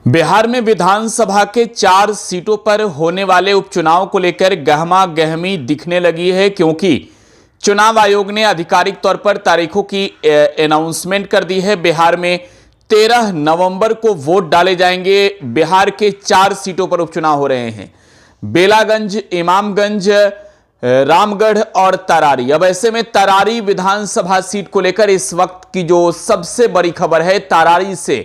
बिहार में विधानसभा के 4 सीटों पर होने वाले उपचुनाव को लेकर गहमा गहमी दिखने लगी है, क्योंकि चुनाव आयोग ने आधिकारिक तौर पर तारीखों की अनाउंसमेंट कर दी है। बिहार में 13 नवंबर को वोट डाले जाएंगे। बिहार के 4 सीटों पर उपचुनाव हो रहे हैं, बेलागंज, इमामगंज, रामगढ़ और तरारी। अब ऐसे में तरारी विधानसभा सीट को लेकर इस वक्त की जो सबसे बड़ी खबर है, तरारी से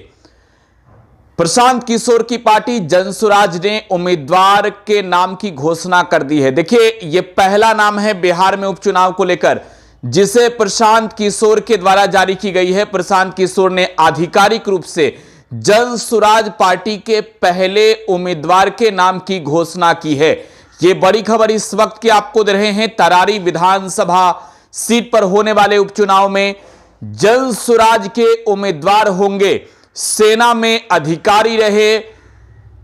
प्रशांत किशोर की पार्टी जनसुराज ने उम्मीदवार के नाम की घोषणा कर दी है। देखिए, यह पहला नाम है बिहार में उपचुनाव को लेकर जिसे प्रशांत किशोर के द्वारा जारी की गई है। प्रशांत किशोर ने आधिकारिक रूप से जनसुराज पार्टी के पहले उम्मीदवार के नाम की घोषणा की है। यह बड़ी खबर इस वक्त की आपको दे रहे हैं। तरारी विधानसभा सीट पर होने वाले उपचुनाव में जनसुराज के उम्मीदवार होंगे सेना में अधिकारी रहे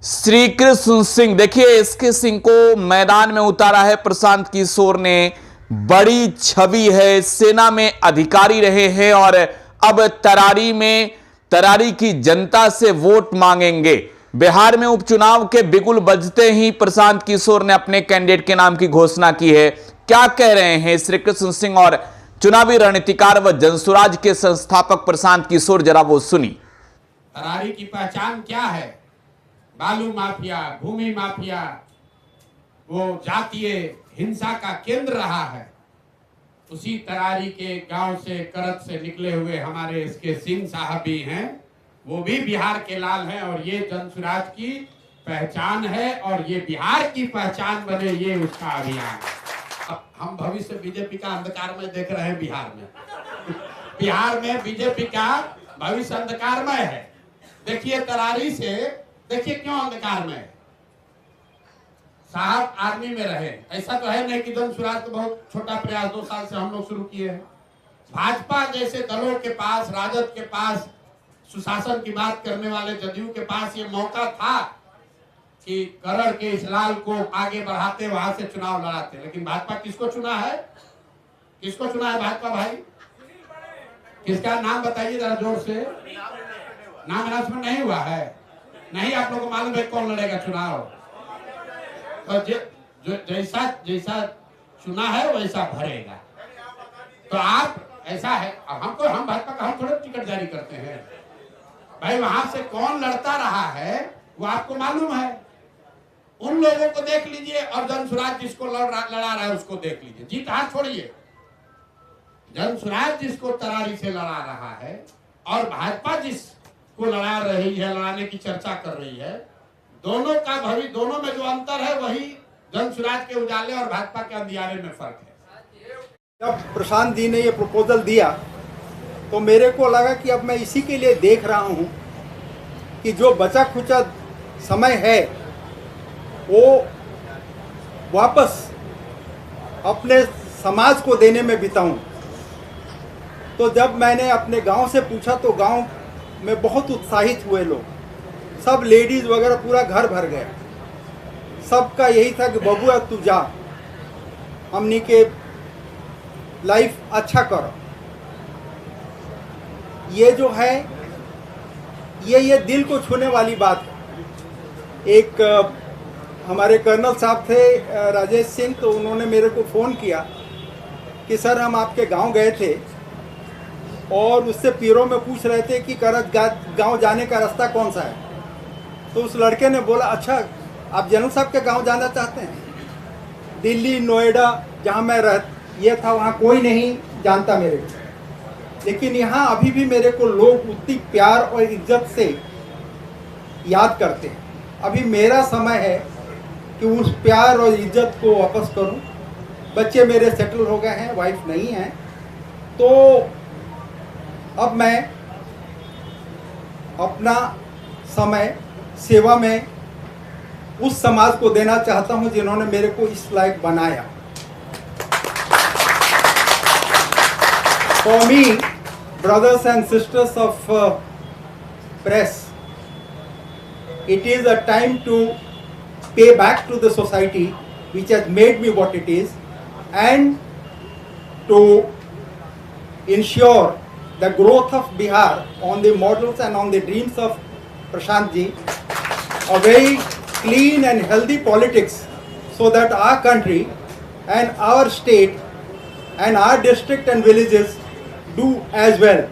श्री कृष्ण सिंह। देखिए, इसके सिंह को मैदान में उतारा है प्रशांत किशोर ने। बड़ी छवि है, सेना में अधिकारी रहे हैं और अब तरारी की जनता से वोट मांगेंगे। बिहार में उपचुनाव के बिगुल बजते ही प्रशांत किशोर ने अपने कैंडिडेट के नाम की घोषणा की है। क्या कह रहे हैं श्री कृष्ण सिंह और चुनावी रणनीतिकार व जनसुराज के संस्थापक प्रशांत किशोर, जरा वो सुनी। तरारी की पहचान क्या है? बालू माफिया, भूमि माफिया, वो जातीय हिंसा का केंद्र रहा है। उसी तरारी के गांव से, करत से निकले हुए हमारे इसके सिंह साहब भी हैं। वो भी बिहार के लाल हैं और ये जनसुराज की पहचान है और ये बिहार की पहचान बने, ये उसका अभियान है। अब हम भविष्य बीजेपी का अंधकार में देख रहे हैं। बिहार में बीजेपी का भविष्य अंधकारमय है। देखिए, तरारी से देखिए क्यों अंधकार में। साहब आर्मी में रहे, ऐसा तो है नहीं कि जनसुराज तो बहुत छोटा प्रयास 2 साल से हम लोग शुरू किए हैं। भाजपा जैसे दलों के पास, राजद के पास, सुशासन की बात करने वाले जदयू के पास ये मौका था कि करड़ के इस लाल को आगे बढ़ाते, वहां से चुनाव लड़ाते। लेकिन भाजपा किसको चुना है? किसको चुना है भाजपा भाई? किसका नाम बताइए जरा जोर से। नाम अनाउंसमेंट नहीं हुआ है? नहीं, आप लोगों को मालूम है कौन लड़ेगा चुनाव? तो जैसा चुना है वैसा भरेगा। तो आप ऐसा है, हम भाजपा का हम थोड़े टिकट जारी करते हैं भाई। वहां से कौन लड़ता रहा है वो आपको मालूम है। उन लोगों को देख लीजिए और जनसुराज जिसको लड़ा रहा है उसको देख लीजिए। जीत हार छोड़िए। जनसुराज जिसको तरारी से लड़ा रहा है और भाजपा जिसको लड़ा रही है, लड़ाने की चर्चा कर रही है, दोनों में जो अंतर है वही जनसुराज के उजाले और भाजपा के अंधियारे में फर्क है। जब प्रशांत जी ने ये प्रपोजल दिया तो मेरे को लगा कि अब मैं इसी के लिए देख रहा हूँ कि जो बचा खुचा समय है वो वापस अपने समाज को देने में बिताऊं। तो जब मैंने अपने गांव से पूछा तो गांव में बहुत उत्साहित हुए लोग, सब लेडीज़ वगैरह, पूरा घर भर गया। सबका यही था कि बबुआ तू जा, हमनी के लाइफ अच्छा करो। ये जो है ये दिल को छूने वाली बात है। एक हमारे कर्नल साहब थे राजेश सिंह, तो उन्होंने मेरे को फ़ोन किया कि सर हम आपके गांव गए थे और उससे पीरों में पूछ रहे थे कि करत गांव जाने का रास्ता कौन सा है। तो उस लड़के ने बोला, अच्छा आप जनरल साहब के गांव जाना चाहते हैं? दिल्ली, नोएडा जहां मैं ये था वहां कोई नहीं जानता मेरे को, लेकिन यहाँ अभी भी मेरे को लोग उतनी प्यार और इज्जत से याद करते हैं। अभी मेरा समय है कि उस प्यार और इज्जत को वापस करूं। बच्चे मेरे सेटल हो गए हैं, वाइफ नहीं है, तो अब मैं अपना समय सेवा में उस समाज को देना चाहता हूं जिन्होंने मेरे को इस लायक बनाया। For me, brothers and sisters of press, it is a time to pay back to the society which has made me what it is, and to ensure the growth of Bihar on the models and on the dreams of Prashant ji. a very clean and healthy politics so that our country and our state and our district and villages do as well.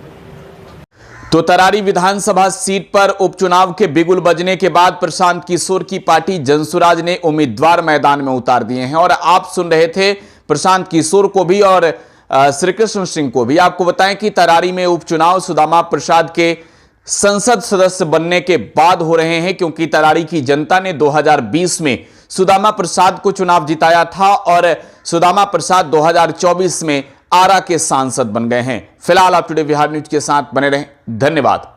तो तरारी विधानसभा seat पर उपचुनाव के बिगुल बजने के बाद प्रशांत किशोर की party Jan Suraaj ने उम्मीदवार मैदान में उतार दिए हैं और आप सुन रहे थे प्रशांत किशोर को भी और श्री कृष्ण सिंह को भी। आपको बताएं कि तरारी में उपचुनाव सुदामा प्रसाद के संसद सदस्य बनने के बाद हो रहे हैं, क्योंकि तरारी की जनता ने 2020 में सुदामा प्रसाद को चुनाव जिताया था और सुदामा प्रसाद 2024 में आरा के सांसद बन गए हैं। फिलहाल आप टुडे बिहार न्यूज के साथ बने रहें। धन्यवाद।